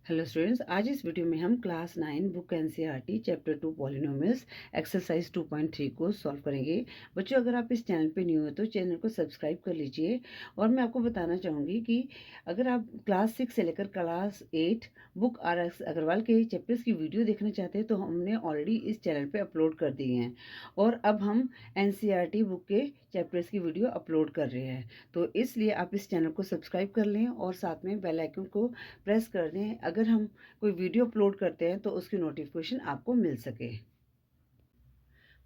Hello students, आज इस video में हम class 9 book NCERT chapter 2 polynomials exercise 2.3 को सॉल्व करेंगे। बच्चों, अगर आप इस चैनल पे न्यू हो तो चैनल को सब्सक्राइब कर लीजिए। और मैं आपको बताना चाहूँगी कि अगर आप क्लास 6 से लेकर class 8 book R S Agarwal के चैप्टर्स की वीडियो देखना चाहते हैं तो हमने ऑलरेडी इस चैनल पर अपलोड कर दिए हैं। और अब हम एनसीईआरटी बुक के चैप्टर्स की वीडियो अपलोड कर रहे हैं, तो इसलिए आप इस चैनल को सब्सक्राइब कर लें और साथ में बेल आइकन को प्रेस कर दें। अगर हम कोई वीडियो अपलोड करते हैं तो उसकी नोटिफिकेशन आपको मिल सके।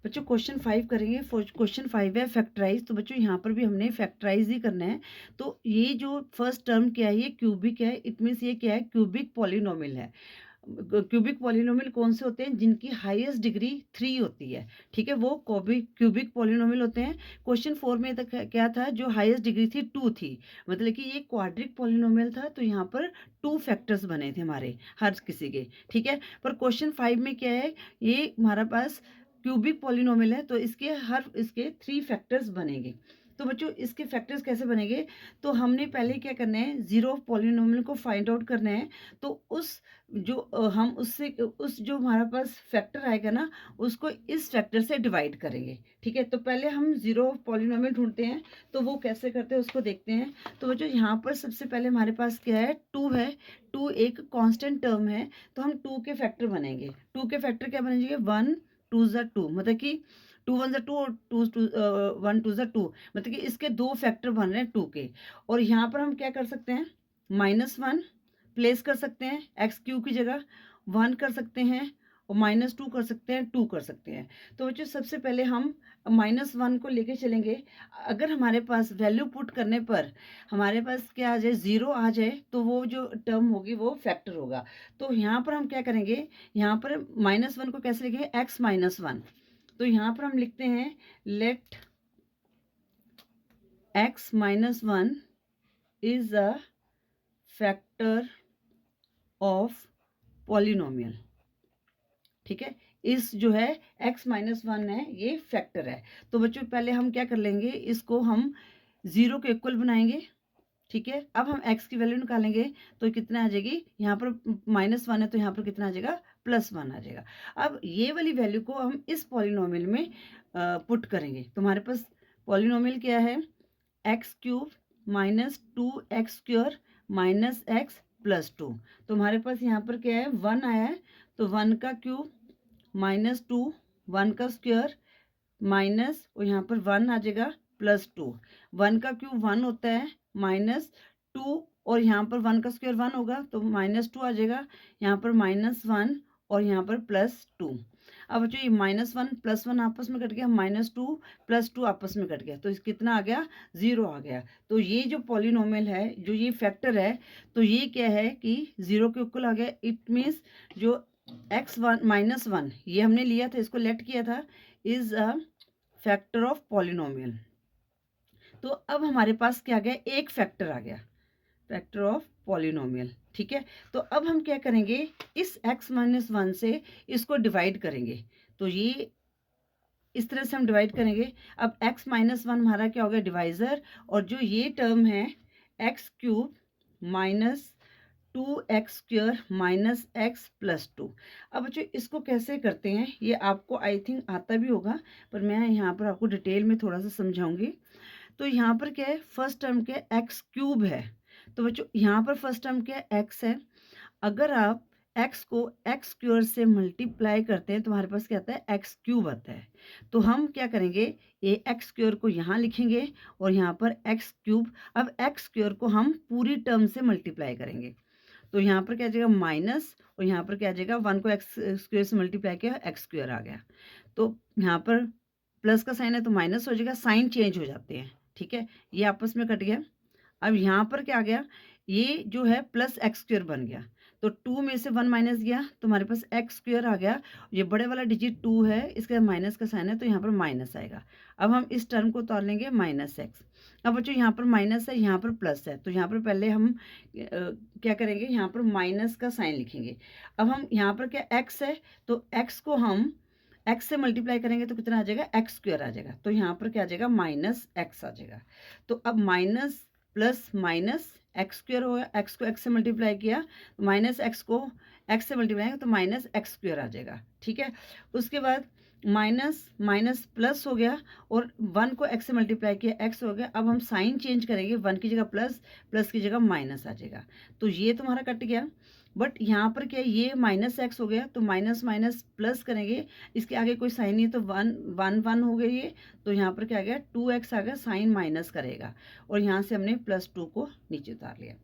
बच्चों, क्वेश्चन 5 करेंगे। क्वेश्चन 5 है फैक्टराइज। तो बच्चों यहाँ पर भी हमने फैक्टराइज ही करना है। तो ये जो फर्स्ट टर्म क्या है, ये क्यूबिक है। इट मीन्स ये क्या है, क्यूबिक पॉलिनोमियल है। क्यूबिक पॉलिनोमियल कौन से होते हैं? जिनकी हाईएस्ट डिग्री 3 होती है। ठीक है, वो क्यूबिक पॉलिनोमियल होते हैं। क्वेश्चन 4 में तक क्या था, जो हाईएस्ट डिग्री थी 2 थी, मतलब कि ये क्वाड्रिक पॉलिनोमियल था। तो यहाँ पर 2 फैक्टर्स बने थे हमारे हर किसी के। ठीक है, पर क्वेश्चन 5 में क्या है, ये हमारा पास क्यूबिक पॉलिनोमियल है, तो इसके 3 फैक्टर्स बनेंगे। तो बच्चों, इसके फैक्टर्स कैसे बनेंगे? तो हमने पहले क्या करना है, जीरो ऑफ पॉलिनोमियल को फाइंड आउट करना है। तो हम उससे उस जो हमारा पास फैक्टर आएगा ना, उसको इस फैक्टर से डिवाइड करेंगे। ठीक है, तो पहले हम जीरो ऑफ पॉलिनोमियल ढूंढते हैं। तो वो कैसे करते हैं उसको देखते हैं। तो बच्चों, यहाँ पर सबसे पहले हमारे पास क्या है, 2 है। 2 एक कांस्टेंट टर्म है, तो हम 2 के फैक्टर बनेंगे। 2 के फैक्टर क्या बनेंगे? 1 2 ज़ा 2, मतलब कि 2 1 ज़ा 2 और 1 2 ज़ा 2, मतलब कि इसके 2 फैक्टर बन रहे हैं 2 के। और यहाँ पर हम क्या कर सकते हैं, -1 प्लेस कर सकते हैं, एक्स क्यू की जगह 1 कर सकते हैं, और -2 कर सकते हैं, 2 कर सकते हैं। तो बच्चों, सबसे पहले हम -1 को लेके चलेंगे। अगर हमारे पास वैल्यू पुट करने पर हमारे पास क्या आ जाए, 0 आ जाए, तो वो जो टर्म होगी वो फैक्टर होगा। तो यहाँ पर हम क्या करेंगे, यहाँ पर -1 को कैसे लिखेंगे, x-1। तो यहाँ पर हम लिखते हैं let x-1 is a factor of polynomial. ठीक है, इस जो है x-1 है, ये फैक्टर है। तो बच्चों, पहले हम क्या कर लेंगे, इसको हम 0 के इक्वल बनाएंगे। ठीक है, अब हम x की वैल्यू निकालेंगे तो कितना आ जाएगी, यहाँ पर -1 है तो यहाँ पर कितना आ जाएगा, +1 आ जाएगा। अब ये वाली वैल्यू को हम इस पॉलिनोमियल में पुट करेंगे। तो हमारे पास पॉलिनोमियल क्या है, x³ -2x² -x +2। तो हमारे पास यहाँ पर क्या है, 1 आया है। तो 1 का क्यूब -2, 1 का स्क्वायर माइनस, और यहाँ पर 1 आ जाएगा +2। 1 का क्यूब 1 होता है, -2, और यहाँ पर 1 का स्क्वायर 1 होगा तो -2 आ जाएगा। यहाँ पर -1 और यहाँ पर +2। अब बच्चों, ये -1 +1 आपस में कट गया, -2 +2 आपस में कट गया, तो इस कितना आ गया, 0 आ गया। तो ये जो पॉलिनोमियल है, जो ये फैक्टर है, तो ये क्या है कि 0 के इक्वल आ गया। इट मीन्स जो x1 ये हमने लिया था, इसको लेट किया था, is a factor of polynomial. तो अब हमारे पास क्या आ गया, एक फैक्टर आ गया, फैक्टर ऑफ पॉलिनोमियल। ठीक है, तो अब हम क्या करेंगे, इस x-1 से इसको डिवाइड करेंगे। तो ये इस तरह से हम डिवाइड करेंगे। अब x-1 हमारा क्या हो गया, डिवाइजर, और जो ये टर्म है x³ -2x² -x +2। अब बच्चों, इसको कैसे करते हैं, ये आपको आई थिंक आता भी होगा, पर मैं यहाँ पर आपको डिटेल में थोड़ा सा समझाऊंगी। तो यहाँ पर क्या है, फर्स्ट टर्म क्या है, x³ है। तो बच्चों, यहाँ पर फर्स्ट टर्म क्या है, x है। अगर आप x को x² से मल्टीप्लाई करते हैं तो हमारे पास क्या आता है, x³ आता है। तो हम क्या करेंगे, ये x² को यहाँ लिखेंगे और यहाँ पर x³। अब x² को हम पूरी टर्म से मल्टीप्लाई करेंगे। तो यहाँ पर क्या आ जाएगा, माइनस, और यहाँ पर क्या आ जाएगा, 1 को x² से मल्टीप्लाई किया, x² आ गया। तो यहाँ पर प्लस का साइन है तो माइनस हो जाएगा, साइन चेंज हो जाते हैं। ठीक है, ये आपस में कट गया। अब यहाँ पर क्या आ गया, ये जो है +x² बन गया। तो 2 में से 1 माइनस गया तो हमारे पास x² आ गया। ये बड़े वाला डिजिट 2 है, इसके माइनस का साइन है तो यहाँ पर माइनस आएगा। अब हम इस टर्म को उतार लेंगे, -x। अब बच्चों, यहाँ पर माइनस है, यहाँ पर प्लस है, तो यहाँ पर पहले हम क्या करेंगे, यहाँ पर माइनस का साइन लिखेंगे। अब हम यहाँ पर क्या, x है, तो x को हम x से मल्टीप्लाई करेंगे तो कितना आ जाएगा, x² आ जाएगा। तो यहाँ पर क्या आ जाएगा, -x आ जाएगा। तो अब minus plus minus x square होगा, एक्स को एक्स से मल्टीप्लाई किया तो माइनस एक्स को एक्स से मल्टीप्लाई तो माइनस एक्स स्क्वायर आ जाएगा। ठीक है, उसके बाद माइनस माइनस प्लस हो गया और 1 को x से मल्टीप्लाई किया x हो गया। अब हम साइन चेंज करेंगे, 1 की जगह प्लस, प्लस की जगह माइनस आ जाएगा। तो ये तुम्हारा कट गया। बट यहाँ पर क्या है, ये माइनस एक्स हो गया तो माइनस माइनस प्लस करेंगे, इसके आगे कोई साइन नहीं है तो 1 1 1 हो गया ये। तो यहाँ पर क्या आ गया 2x आ गया, साइन माइनस करेगा और यहाँ से हमने +2 को नीचे उतार लिया।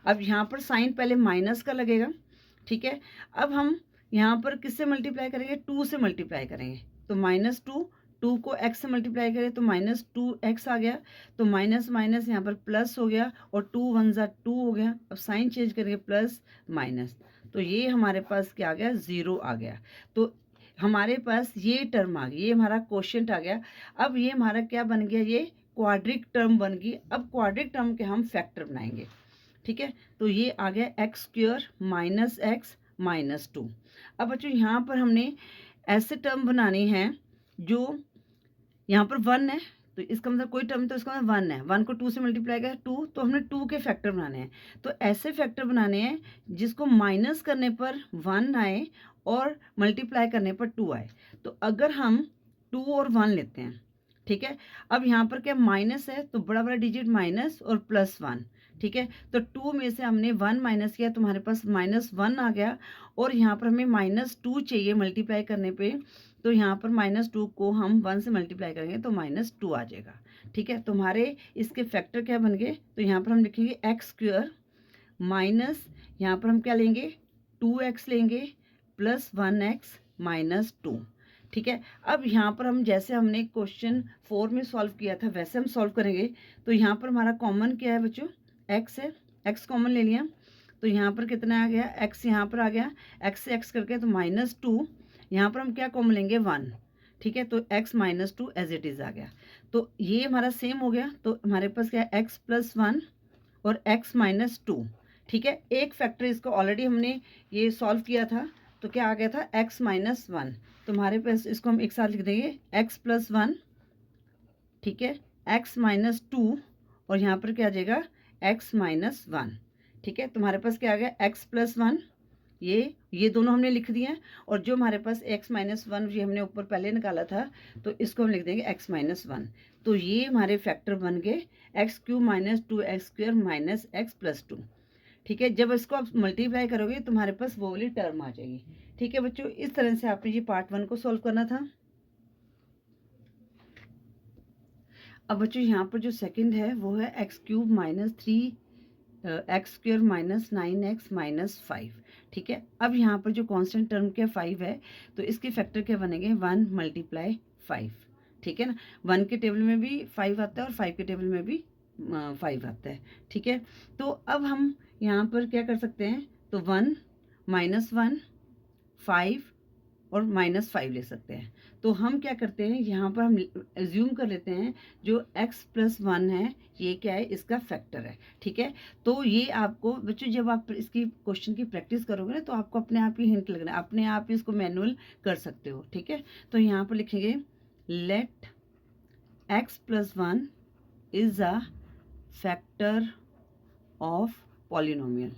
अब यहाँ पर साइन पहले माइनस का लगेगा। ठीक है, अब हम यहाँ पर किससे मल्टीप्लाई करेंगे, 2 से मल्टीप्लाई करेंगे तो -2, 2 को x से मल्टीप्लाई करें तो -2x आ गया। तो माइनस माइनस यहाँ पर प्लस हो गया और 2 1 ज़ा 2 हो गया। अब साइन चेंज करेंगे प्लस माइनस, तो ये हमारे पास क्या आ गया 0 आ गया। तो हमारे पास ये टर्म आ गई, ये हमारा क्वोशिएंट आ गया। अब ये हमारा क्या बन गया, ये क्वाड्रिक टर्म बन गई। अब क्वाड्रिक टर्म के हम फैक्टर बनाएंगे। ठीक है, तो ये आ गया x square minus x minus 2। अब बच्चों यहाँ पर हमने ऐसे टर्म बनाने हैं जो यहाँ पर 1 है तो इसका मतलब कोई टर्म तो इसका मतलब 1 है, 1 को 2 से मल्टीप्लाई किया 2, तो हमने 2 के फैक्टर बनाने हैं। तो ऐसे फैक्टर बनाने हैं जिसको माइनस करने पर 1 आए और मल्टीप्लाई करने पर 2 आए। तो अगर हम 2 और 1 लेते हैं, ठीक है, अब यहाँ पर क्या माइनस है तो बड़ा बड़ा डिजिट माइनस और +1। ठीक है, तो 2 में से हमने 1 माइनस किया तो हमारे पास -1 आ गया और यहाँ पर हमें -2 चाहिए मल्टीप्लाई करने पे। तो यहाँ पर -2 को हम 1 से मल्टीप्लाई करेंगे तो -2 आ जाएगा। ठीक है, तो हमारे इसके फैक्टर क्या बन गए, तो यहाँ पर हम लिखेंगे एक्स स्क्वायर माइनस, यहाँ पर हम क्या लेंगे 2x लेंगे प्लस 1x माइनस 2। ठीक है, अब यहाँ पर हम जैसे हमने क्वेश्चन 4 में सॉल्व किया था वैसे हम सॉल्व करेंगे। तो यहाँ पर हमारा कॉमन क्या है बच्चों, x है, x कॉमन ले लिया तो यहाँ पर कितना आ गया x, यहाँ पर आ गया x से x करके तो -2, यहाँ पर हम क्या कॉमन लेंगे 1। ठीक है, तो x -2 एज इट इज़ आ गया। तो ये हमारा सेम हो गया, तो हमारे पास क्या है x + 1 और x -2। ठीक है, एक फैक्टर इसको ऑलरेडी हमने ये सॉल्व किया था तो क्या आ गया था x -1। तो हमारे पास इसको हम एक साथ लिख देंगे x + 1, ठीक है, x -2 और यहाँ पर क्या आ जाएगा x -1। ठीक है, तुम्हारे पास क्या आ गया x + 1, ये दोनों हमने लिख दिए हैं और जो हमारे पास x -1 ये हमने ऊपर पहले निकाला था तो इसको हम लिख देंगे x -1। तो ये हमारे फैक्टर बन गए x³ - 2x² - x + 2। ठीक है, जब इसको आप मल्टीप्लाई करोगे तुम्हारे पास वो वाली टर्म आ जाएगी। ठीक है बच्चों, इस तरह से आपने ये पार्ट 1 को सॉल्व करना था। अब बच्चों यहाँ पर जो सेकंड है वो है x³ - 3x² - 9x - 5। ठीक है, अब यहाँ पर जो कांस्टेंट टर्म क्या 5 है तो इसके फैक्टर क्या बनेंगे 1 × 5। ठीक है ना, 1 के टेबल में भी 5 आता है और 5 के टेबल में भी 5 आता है। ठीक है, तो अब हम यहाँ पर क्या कर सकते हैं, तो 1 -1 5 और -5 ले सकते हैं। तो हम क्या करते हैं यहाँ पर हम एज्यूम कर लेते हैं जो x + 1 है ये क्या है, इसका फैक्टर है। ठीक है, तो ये आपको बच्चों जब आप इसकी क्वेश्चन की प्रैक्टिस करोगे ना तो आपको अपने आप ही हिंट लगना है, अपने आप ही इसको मैनुअल कर सकते हो। ठीक है, तो यहाँ पर लिखेंगे let x + 1 is a factor of polynomial.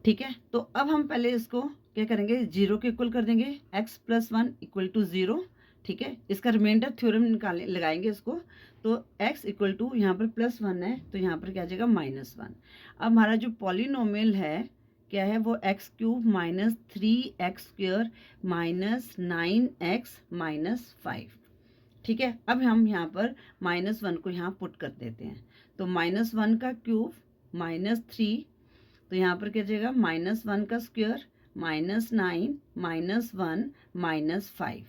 ठीक है, तो अब हम पहले इसको क्या करेंगे 0 के इक्वल कर देंगे, x + 1 = 0। ठीक है, इसका रिमाइंडर थ्योरम निकालने लगाएंगे इसको। तो x = यहाँ पर +1 है तो यहाँ पर क्या आ जाएगा -1। अब हमारा जो पॉलिनोमियल है क्या है वो x³ - 3x² - 9x - 5। ठीक है, अब हम यहाँ पर -1 को यहाँ पुट कर देते हैं तो -1 का क्यूब -3, तो यहाँ पर क्या जाएगा -1 का स्क्वायर -9 -1 -5।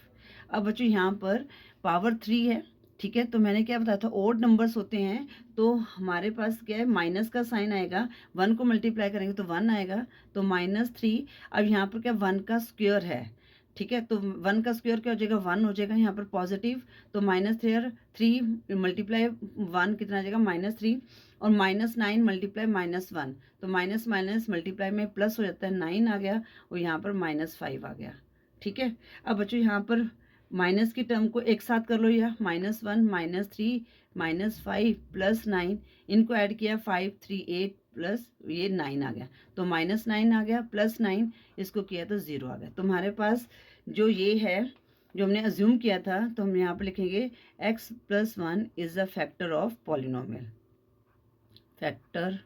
अब बच्चों यहाँ पर पावर 3 है। ठीक है, तो मैंने क्या बताया था ओड नंबर्स होते हैं तो हमारे पास क्या है माइनस का साइन आएगा, 1 को मल्टीप्लाई करेंगे तो 1 आएगा तो -3। अब यहाँ पर क्या 1 का स्क्वायर है। ठीक है, तो 1 का स्क्वायर क्या हो जाएगा 1 हो जाएगा यहाँ पर पॉजिटिव, तो -3 मल्टीप्लाई 1 कितना आ जाएगा -3 और -9 मल्टीप्लाई -1 तो माइनस माइनस मल्टीप्लाई में प्लस हो जाता है 9 आ गया और यहाँ पर -5 आ गया। ठीक है, अब बच्चों यहाँ पर माइनस की टर्म को एक साथ कर लो या -1 -3 -5 + 9, इनको ऐड किया 5 3 8 प्लस ये 9 आ गया, तो -9 आ गया प्लस 9 इसको किया तो 0 आ गया। तुम्हारे पास जो ये है जो हमने अज्यूम किया था, तो हम यहाँ पर लिखेंगे x + 1 is a factor of polynomial, factor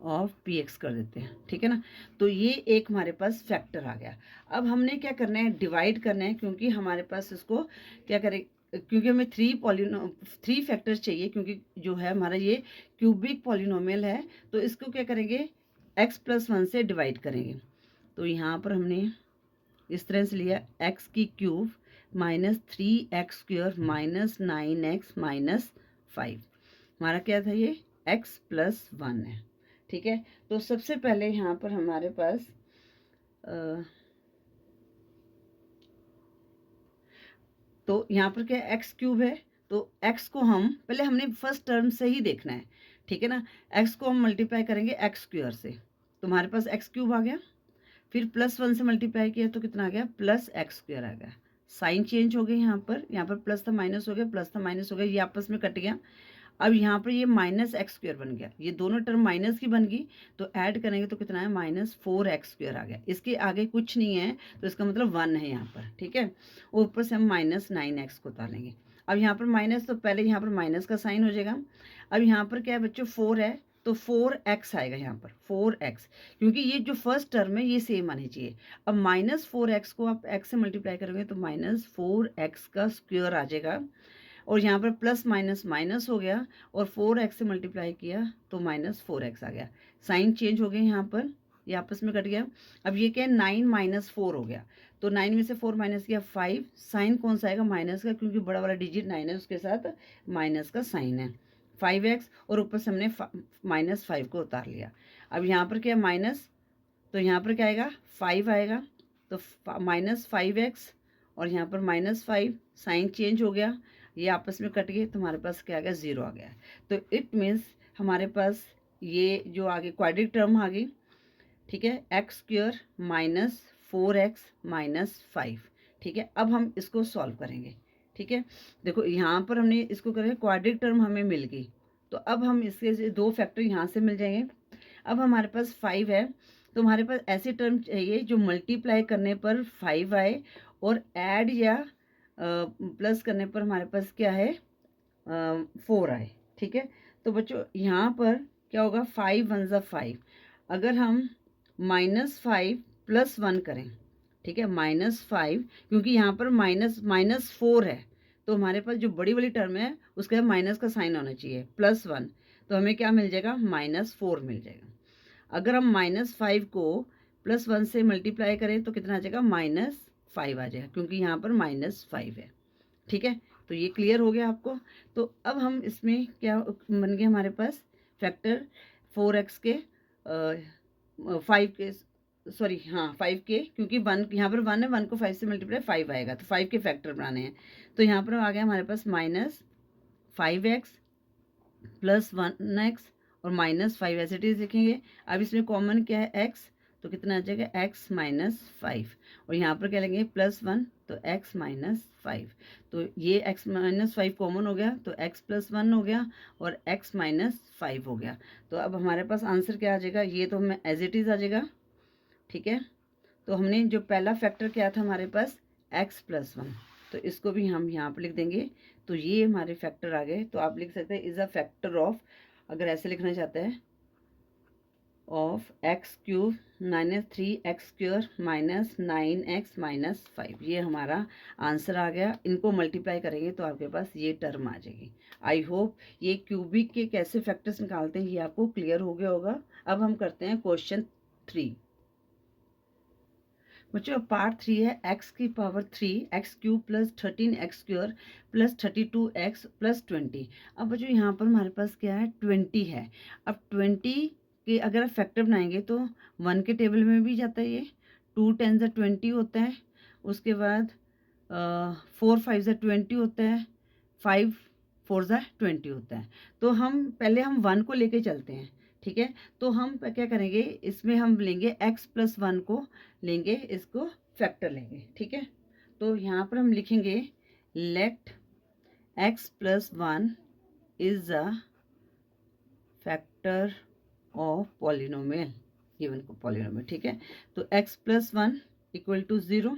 of px कर देते हैं, ठीक है ना। तो ये एक हमारे पास फैक्टर आ गया। अब हमने क्या करना है, डिवाइड करना है, क्योंकि हमारे पास इसको क्या करें, क्योंकि हमें थ्री फैक्टर्स चाहिए, क्योंकि जो है हमारा ये क्यूबिक पॉलिनोमियल है, तो इसको क्या करेंगे x + 1 से डिवाइड करेंगे। तो यहाँ पर हमने इस तरह से लिया x की क्यूब -3x² -9x -5, हमारा क्या था ये x + 1 है, ठीक है। तो सबसे पहले यहाँ पर हमारे पास तो यहाँ पर क्या x³ है, तो x को हम पहले हमने फर्स्ट टर्म से ही देखना है, ठीक है ना। x को हम मल्टीप्लाई करेंगे x² से, तो हमारे पास x³ आ गया, फिर +1 से मल्टीप्लाई किया तो कितना आ गया +x² आ गया। साइन चेंज हो गए, यहाँ पर प्लस था माइनस हो गया, प्लस था माइनस हो गया, ये आपस में कट गया। अब यहाँ पर ये -x² बन गया, ये दोनों टर्म माइनस की बन गई, तो ऐड करेंगे तो कितना है -4x² आ गया। इसके आगे कुछ नहीं है, तो इसका मतलब 1 है यहाँ पर, ठीक है। और ऊपर से हम -9x को उतारेंगे। अब यहाँ पर माइनस, तो पहले यहाँ पर माइनस का साइन हो जाएगा। अब यहाँ पर क्या है बच्चों 4 है, तो 4x आएगा यहाँ पर 4x, क्योंकि ये जो फर्स्ट टर्म है ये सेम आनी चाहिए। अब -4x को आप x से मल्टीप्लाई करोगे तो -4x का स्क्वायर आ जाएगा, और यहाँ पर प्लस माइनस माइनस हो गया, और 4x से मल्टीप्लाई किया तो -4x आ गया। साइन चेंज हो गए यहाँ पर, ये आपस में कट गया। अब ये क्या है 9 - 4 हो गया, तो 9 में से 4 माइनस किया 5, साइन कौन सा आएगा माइनस का, क्योंकि बड़ा वाला डिजिट 9 है, उसके साथ माइनस का साइन है 5x, और ऊपर से हमने -5 को उतार लिया। अब यहाँ पर क्या माइनस, तो यहाँ पर क्या आएगा 5 आएगा, तो -5x, और यहाँ पर -5, साइन चेंज हो गया, ये आपस में कट गए, तो हमारे पास क्या आ गया 0 आ गया। तो इट मीन्स हमारे पास ये जो आगे क्वाड्रिक टर्म आ गई, ठीक है, x² -4x -5, ठीक है। अब हम इसको सॉल्व करेंगे, ठीक है। देखो यहाँ पर हमने इसको करें, क्वाड्रिक टर्म हमें मिल गई, तो अब हम इसके 2 फैक्टर यहाँ से मिल जाएंगे। अब हमारे पास 5 है, तो हमारे पास ऐसे टर्म चाहिए जो मल्टीप्लाई करने पर 5 आए, और ऐड या प्लस करने पर हमारे पास क्या है 4 आए, ठीक है। तो बच्चों यहाँ पर क्या होगा 5 1 ज़ा 5, अगर हम -5 + 1 करें, ठीक है, -5, क्योंकि यहाँ पर -4 है, तो हमारे पास जो बड़ी वाली टर्म है उसका माइनस का साइन होना चाहिए, +1, तो हमें क्या मिल जाएगा -4 मिल जाएगा। अगर हम -5 को +1 से मल्टीप्लाई करें तो कितना आ जाएगा -5 आ जाएगा, क्योंकि यहाँ पर -5 है, ठीक है। तो ये क्लियर हो गया आपको। तो अब हम इसमें क्या बन गए हमारे पास फैक्टर 4x के 5 के, सॉरी हाँ 5 के, क्योंकि 1 यहाँ पर 1 है, 1 को 5 से मल्टीप्लाई 5 आएगा, तो 5 के फैक्टर बनाने हैं। तो यहाँ पर आ गया हमारे पास -5x + 1x और -5 ऐसे इट लिखेंगे। अब इसमें कॉमन क्या है x, तो कितना आ जाएगा x - 5, और यहाँ पर क्या लेंगे +1, तो x - 5, तो ये x - 5 कॉमन हो गया, तो x + 1 हो गया और x - 5 हो गया। तो अब हमारे पास आंसर क्या आ जाएगा, ये तो हमें एज इट इज़ आ जाएगा, ठीक है। तो हमने जो पहला फैक्टर क्या था हमारे पास x + 1, तो इसको भी हम यहाँ पर लिख देंगे, तो ये हमारे फैक्टर आ गए। तो आप लिख सकते हैं इज़ अ फैक्टर ऑफ, अगर ऐसे लिखना चाहते हैं, ऑफ x³ -3x² -9x -5, ये हमारा आंसर आ गया। इनको मल्टीप्लाई करेंगे तो आपके पास ये टर्म आ जाएगी। आई होप ये क्यूबिक के कैसे फैक्टर्स निकालते हैं ये आपको क्लियर हो गया होगा। अब हम करते हैं क्वेश्चन 3। बच्चों पार्ट 3 है x³ + 13x² + 32x + 20। अब बच्चों यहाँ पर हमारे पास क्या है 20 है। अब 20 के अगर आप फैक्टर बनाएंगे तो 1 के टेबल में भी जाता है, ये 2 10 ज़ा 20 होता है, उसके बाद 4 5 ज़ा 20 होता है, 5 4 ज़ा 20 होता है। तो पहले हम 1 को लेके चलते हैं, ठीक है। तो हम क्या करेंगे, इसमें हम लेंगे x + 1 को लेंगे, इसको फैक्टर लेंगे, ठीक है। तो यहाँ पर हम लिखेंगे let x + 1 is a factor of polynomial, given को पॉलिनोमियल, ठीक है। तो x+1 इक्वल टू 0,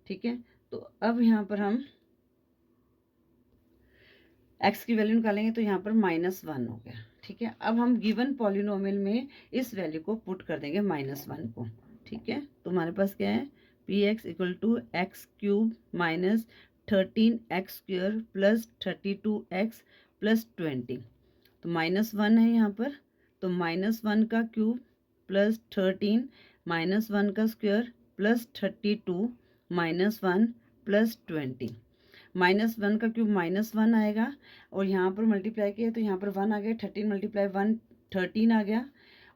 ठीक है। तो अब यहाँ पर हम x की वैल्यू निकालेंगे तो यहाँ पर -1 हो गया, ठीक है। अब हम गिवन पॉलिनोमियल में इस वैल्यू को पुट कर देंगे -1 को, ठीक है। तो हमारे पास क्या है, px equal to x³ minus 13x² plus 32x plus 20। तो -1 है यहाँ पर, तो -1 का क्यूब प्लस 13 -1 का स्क्वायर प्लस 32 -1 प्लस 20। -1 का क्यूब -1 आएगा और यहाँ पर मल्टीप्लाई किया तो यहाँ पर 1 आ गया, 13 मल्टीप्लाई 1 13 आ गया,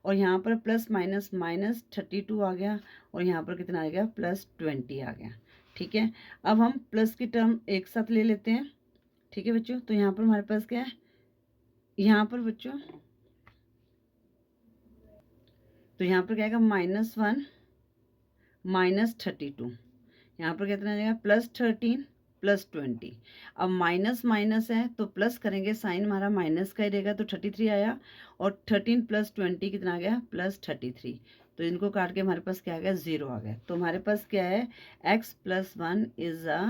और यहाँ पर प्लस माइनस माइनस 32 आ गया, और यहाँ पर कितना आ गया, प्लस 20 आ गया, ठीक है। अब हम प्लस की टर्म एक साथ ले लेते हैं, ठीक है बच्चों। तो यहाँ पर हमारे पास क्या है, यहाँ पर बच्चों, तो यहाँ पर क्या आएगा, -1 -32, यहाँ पर कितना आ जाएगा, प्लस 13 प्लस 20। अब माइनस माइनस है तो प्लस करेंगे, साइन हमारा माइनस का ही रहेगा, तो 33 आया, और 13 प्लस 20 कितना आ गया, प्लस 33। तो इनको काट के हमारे पास क्या आ गया, 0 आ गया। तो हमारे पास क्या है, x+1 is a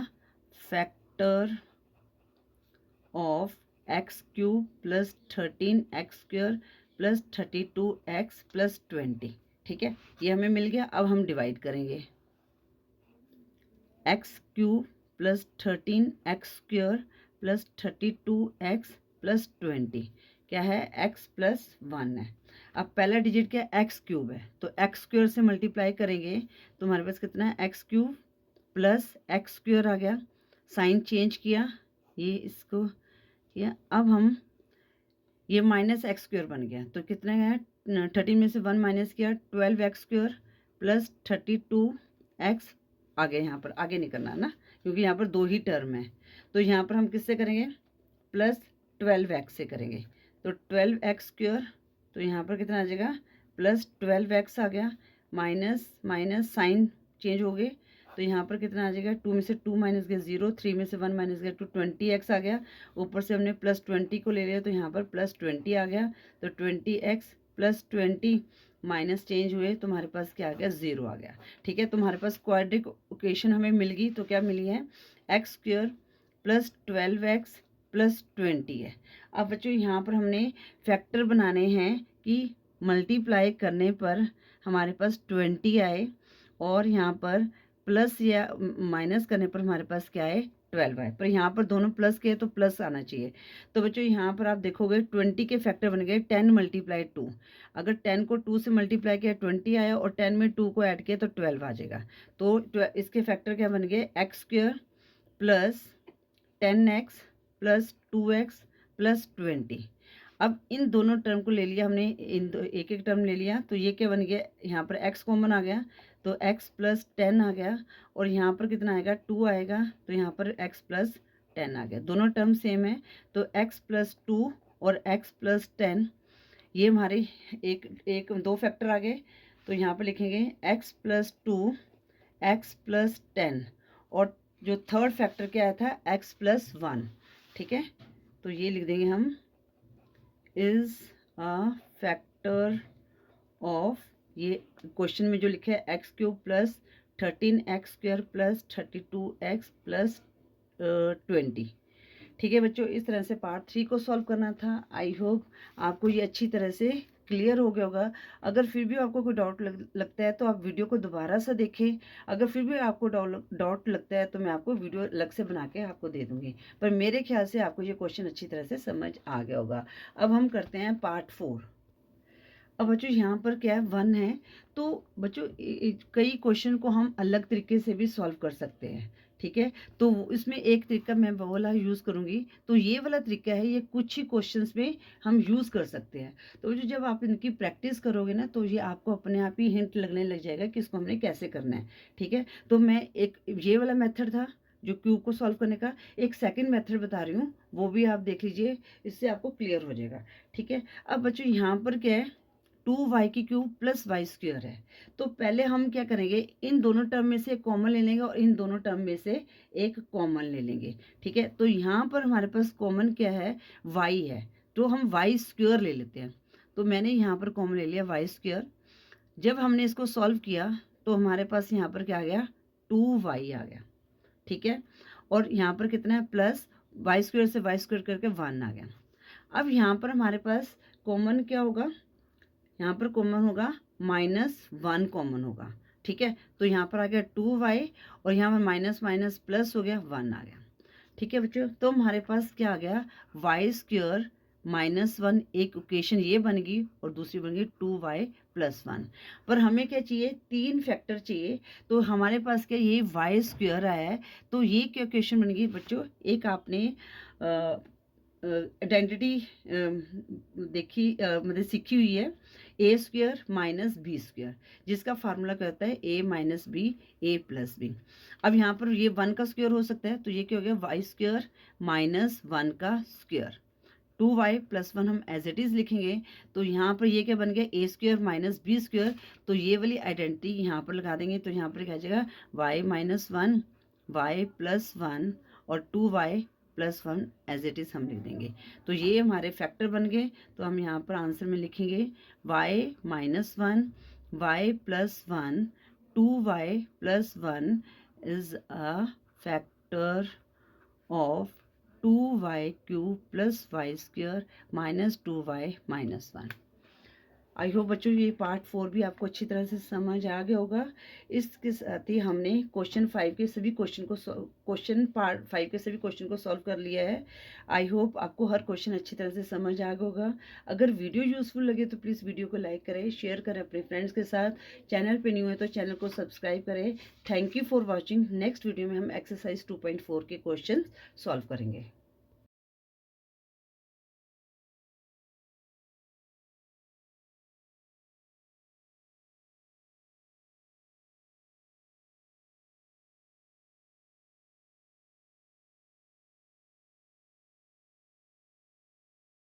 factor of x³ plus 13x² plus 32x plus 20, ठीक है। ये हमें मिल गया। अब हम डिवाइड करेंगे, x³ plus 13x² plus 32x plus 20 क्या है, x+1 है। अब पहला डिजिट क्या है, x³ है, तो x² से मल्टीप्लाई करेंगे तो हमारे पास कितना है, x³ प्लस x² आ गया, साइन चेंज किया, ये इसको किया। अब हम ये -x² बन गया, तो कितना है, 13 में से 1 माइनस किया, 12x² प्लस 32x आगे, यहाँ पर आगे नहीं करना ना, क्योंकि यहाँ पर 2 ही टर्म है। तो यहाँ पर हम किससे करेंगे, प्लस 12x से करेंगे, तो 12x², तो यहाँ पर कितना आ जाएगा, प्लस 12x आ गया, माइनस माइनस साइन चेंज हो गए, तो यहाँ पर कितना आ जाएगा, 2 में से 2 माइनस गया 0, 3 में से 1 माइनस गया 2, 20x आ गया, ऊपर से हमने प्लस 20 को ले लिया, तो यहाँ पर प्लस 20 आ गया, तो 20x प्लस 20 माइनस चेंज हुए, तो हमारे पास क्या आ गया, 0 आ गया, ठीक है। तो हमारे पास क्वाड्रिक इक्वेशन हमें मिल गई, तो क्या मिली है, x² प्लस 12x प्लस 20 है। अब बच्चों यहाँ पर हमने फैक्टर बनाने हैं कि मल्टीप्लाई करने पर हमारे पास 20 आए, और यहाँ पर प्लस या माइनस करने पर हमारे पास क्या है, 12 है। पर यहाँ पर दोनों प्लस के, तो प्लस आना चाहिए। तो बच्चों यहाँ पर आप देखोगे 20 के फैक्टर बन गए 10 मल्टीप्लाई 2, अगर 10 को 2 से मल्टीप्लाई किया 20 आया, और 10 में 2 को ऐड किया तो 12 आ जाएगा। तो इसके फैक्टर क्या बन गए, x² plus 10x plus 2x plus 20। अब इन दोनों टर्म को ले लिया हमने, एक एक टर्म ले लिया, तो ये क्या बन गया, यहाँ पर x कॉमन आ गया, तो x प्लस 10 आ गया, और यहाँ पर कितना आएगा, 2 आएगा, तो यहाँ पर x प्लस 10 आ गया। दोनों टर्म सेम है, तो x प्लस 2 और x प्लस 10, ये हमारे एक दो फैक्टर आ गए। तो यहाँ पर लिखेंगे x प्लस 2 x प्लस 10, और जो थर्ड फैक्टर क्या आया था, x प्लस 1, ठीक है। तो ये लिख देंगे हम, इज अ फैक्टर ऑफ, ये क्वेश्चन में जो लिखा है x³ plus 13x² plus 32x plus 20, ठीक है बच्चों। इस तरह से पार्ट 3 को सॉल्व करना था। आई होप आपको ये अच्छी तरह से क्लियर हो गया होगा। अगर फिर भी आपको कोई डाउट लगता है तो आप वीडियो को दोबारा से देखें। अगर फिर भी आपको डाउट लगता है तो मैं आपको वीडियो अलग से बना के आपको दे दूँगी। पर मेरे ख्याल से आपको ये क्वेश्चन अच्छी तरह से समझ आ गया होगा। अब हम करते हैं पार्ट 4। अब बच्चों यहाँ पर क्या है, 1 है, तो बच्चों कई क्वेश्चन को हम अलग तरीके से भी सॉल्व कर सकते हैं, ठीक है। तो इसमें एक तरीका मैं वो वाला यूज़ करूँगी, तो ये वाला तरीका है, ये कुछ ही क्वेश्चंस में हम यूज़ कर सकते हैं। तो जो जब आप इनकी प्रैक्टिस करोगे ना, तो ये आपको अपने आप ही हिंट लगने लग जाएगा कि इसको हमने कैसे करना है, ठीक है। तो मैं एक ये वाला मेथड था जो क्यूब को सॉल्व करने का, एक सेकंड मेथड बता रही हूँ, वो भी आप देख लीजिए, इससे आपको क्लियर हो जाएगा, ठीक है। अब बच्चों यहाँ पर क्या है, 2y³ प्लस वाई स्क्वायर है। तो पहले हम क्या करेंगे, इन दोनों टर्म में से एक कॉमन ले लेंगे और इन दोनों टर्म में से एक कॉमन ले लेंगे। ठीक है, तो यहाँ पर हमारे पास कॉमन क्या है, y है, तो हम वाई स्क्वायर ले लेते हैं। तो मैंने यहाँ पर कॉमन ले लिया वाई स्क्वायर। जब हमने इसको सॉल्व किया तो हमारे पास यहाँ पर क्या आ गया, 2y आ गया। ठीक है, और यहाँ पर कितना है, प्लस वाई स्क्वायर से वाई स्क्वायर करके 1 आ गया। अब यहाँ पर हमारे पास कॉमन क्या होगा, यहाँ पर कॉमन होगा -1 कॉमन होगा। ठीक है, तो यहाँ पर आ गया 2y और यहाँ पर माइनस माइनस प्लस हो गया, 1 आ गया। ठीक है बच्चों, तो हमारे पास क्या आ गया, वाई स्क्वायर -1, एक इक्वेशन ये बन गई और दूसरी बन गई 2y + 1। पर हमें क्या चाहिए, 3 फैक्टर चाहिए। तो हमारे पास क्या, ये वाई स्क्वायर आया है, तो ये क्या इक्वेशन बन गई बच्चों, एक आपने आइडेंटिटी देखी, मतलब सीखी हुई है, a² - b², जिसका फार्मूला कहता है a - b a + b। अब यहाँ पर ये 1 का स्क्वायर हो सकता है, तो ये क्या हो गया, y² - 1 का स्क्वायर। 2y + 1 हम एज इट इज़ लिखेंगे। तो यहाँ पर ये क्या बन गया, a² - b²। तो ये वाली आइडेंटिटी यहाँ पर लगा देंगे, तो यहाँ पर क्या आ जाएगा, y - 1 y + 1 और 2y + 1 एज इट इज़ हम लिख देंगे। तो ये हमारे फैक्टर बन गए। तो हम यहाँ पर आंसर में लिखेंगे y - 1 y + 1 2y + 1 is a factor of 2y³ + y² - 2y - 1। I hope बच्चों ये पार्ट 4 भी आपको अच्छी तरह से समझ आ गया होगा। इसके साथ ही हमने क्वेश्चन पार्ट 5 के सभी क्वेश्चन को सॉल्व कर लिया है। आई होप आपको हर क्वेश्चन अच्छी तरह से समझ आ गया होगा। अगर वीडियो यूजफुल लगे तो प्लीज़ वीडियो को लाइक करें, शेयर करें अपने फ्रेंड्स के साथ। चैनल पे न्यू है तो चैनल को सब्सक्राइब करें। Thank you for watching. Next video में हम एक्सरसाइज 2.4 के क्वेश्चन सॉल्व करेंगे।